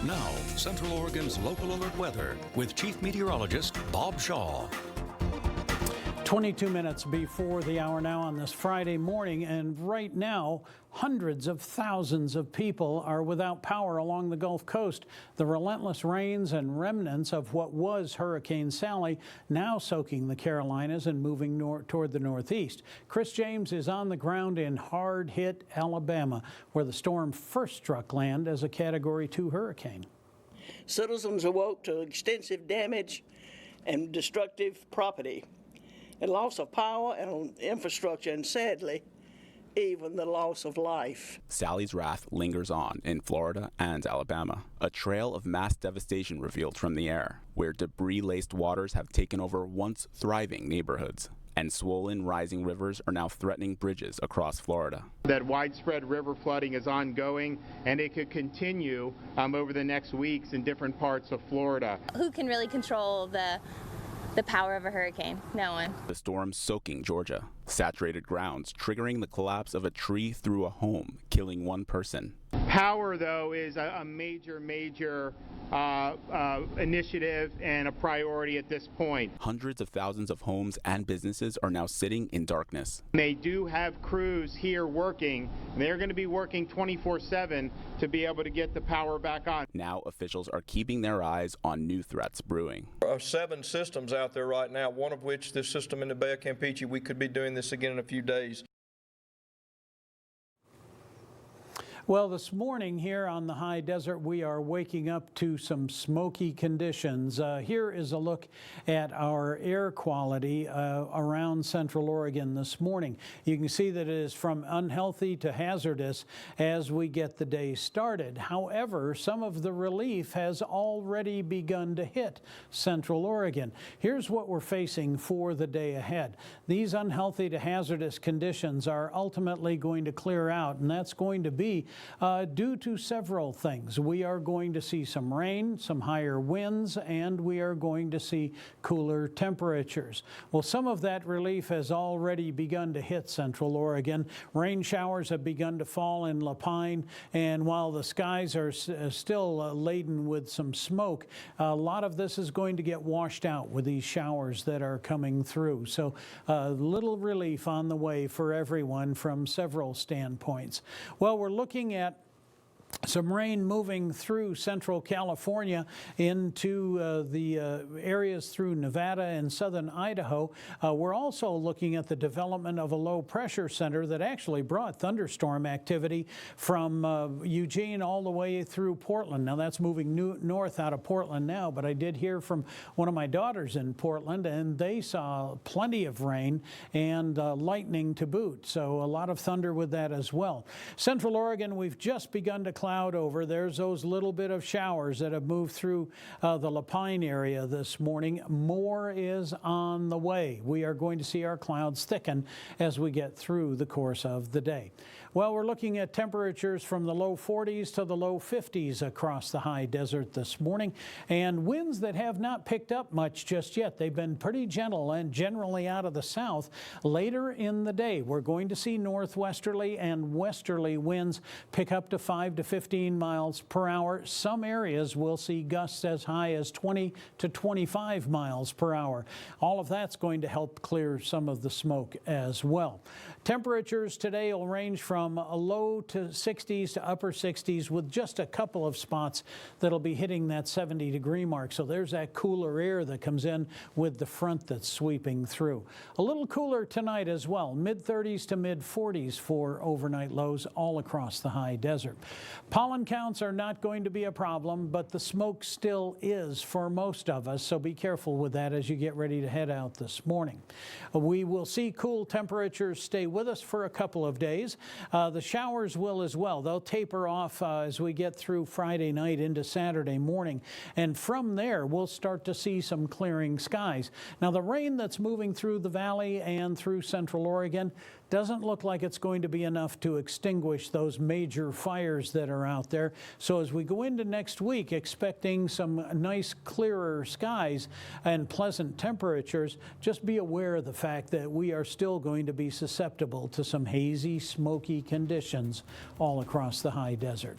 Now, Central Oregon's local alert weather with Chief Meteorologist Bob Shaw. 22 minutes before the hour now on this Friday morning, and right now hundreds of thousands of people are without power along the Gulf Coast. The relentless rains and remnants of what was Hurricane Sally now soaking the Carolinas and moving toward the northeast. Chris James is on the ground in hard-hit Alabama, where the storm first struck land as a Category 2 hurricane. Citizens awoke to extensive damage and destructive property, and loss of power and infrastructure, and sadly, even the loss of life. Sally's wrath lingers on in Florida and Alabama. A trail of mass devastation revealed from the air, where debris-laced waters have taken over once thriving neighborhoods, and swollen rising rivers are now threatening bridges across Florida. That widespread river flooding is ongoing, and it could continue over the next weeks in different parts of Florida. Who can really control the power of a hurricane? No one. The storm soaking Georgia, saturated grounds triggering the collapse of a tree through a home, killing one person. Power, though, is a major initiative and a priority at this point. Hundreds of thousands of homes and businesses are now sitting in darkness. They do have crews here working. They're going to be working 24/7 to be able to get the power back on. Now officials are keeping their eyes on new threats brewing. There are 7 systems out there right now, one of which this system in the Bay of Campeche. We could be doing this again in a few days. Well, this morning here on the high desert, we are waking up to some smoky conditions. Here is a look at our air quality around Central Oregon this morning. You can see that it is from unhealthy to hazardous as we get the day started. However, some of the relief has already begun to hit Central Oregon. Here's what we're facing for the day ahead. These unhealthy to hazardous conditions are ultimately going to clear out, and that's going to be due to several things. We are going to see some rain, some higher winds, and we are going to see cooler temperatures. Well, some of that relief has already begun to hit Central Oregon. Rain showers have begun to fall in Lapine, and while the skies are still laden with some smoke, a lot of this is going to get washed out with these showers that are coming through. So little relief on the way for everyone from several standpoints. Well, we're looking at some rain moving through central California into the areas through Nevada and southern Idaho. We're also looking at the development of a low pressure center that actually brought thunderstorm activity from Eugene all the way through Portland. Now that's moving north out of Portland now, but I did hear from one of my daughters in Portland, and they saw plenty of rain and lightning to boot. So a lot of thunder with that as well. Central Oregon, we've just begun to cloud over. There's those little bit of showers that have moved through the Lapine area this morning. More is on the way. We are going to see our clouds thicken as we get through the course of the day. Well, we're looking at temperatures from the low 40s to the low 50s across the high desert this morning, and winds that have not picked up much just yet. They've been pretty gentle and generally out of the south. Later in the day, we're going to see northwesterly and westerly winds pick up to 5 to 15 miles per hour. Some areas will see gusts as high as 20 to 25 miles per hour. All of that's going to help clear some of the smoke as well. Temperatures today will range from a low to 60s to upper 60s, with just a couple of spots that'll be hitting that 70-degree mark. So there's that cooler air that comes in with the front that's sweeping through. A little cooler tonight as well, mid-30s to mid-40s for overnight lows all across the high desert. Pollen counts are not going to be a problem, but the smoke still is for most of us, so be careful with that as you get ready to head out this morning. We will see cool temperatures stay with us for a couple of days. The showers will as well. They'll taper off as we get through Friday night into Saturday morning, and from there we'll start to see some clearing skies. Now the rain that's moving through the valley and through Central Oregon doesn't look like it's going to be enough to extinguish those major fires that are out there. So as we go into next week expecting some nice clearer skies and pleasant temperatures, just be aware of the fact that we are still going to be susceptible to some hazy, smoky conditions all across the high desert.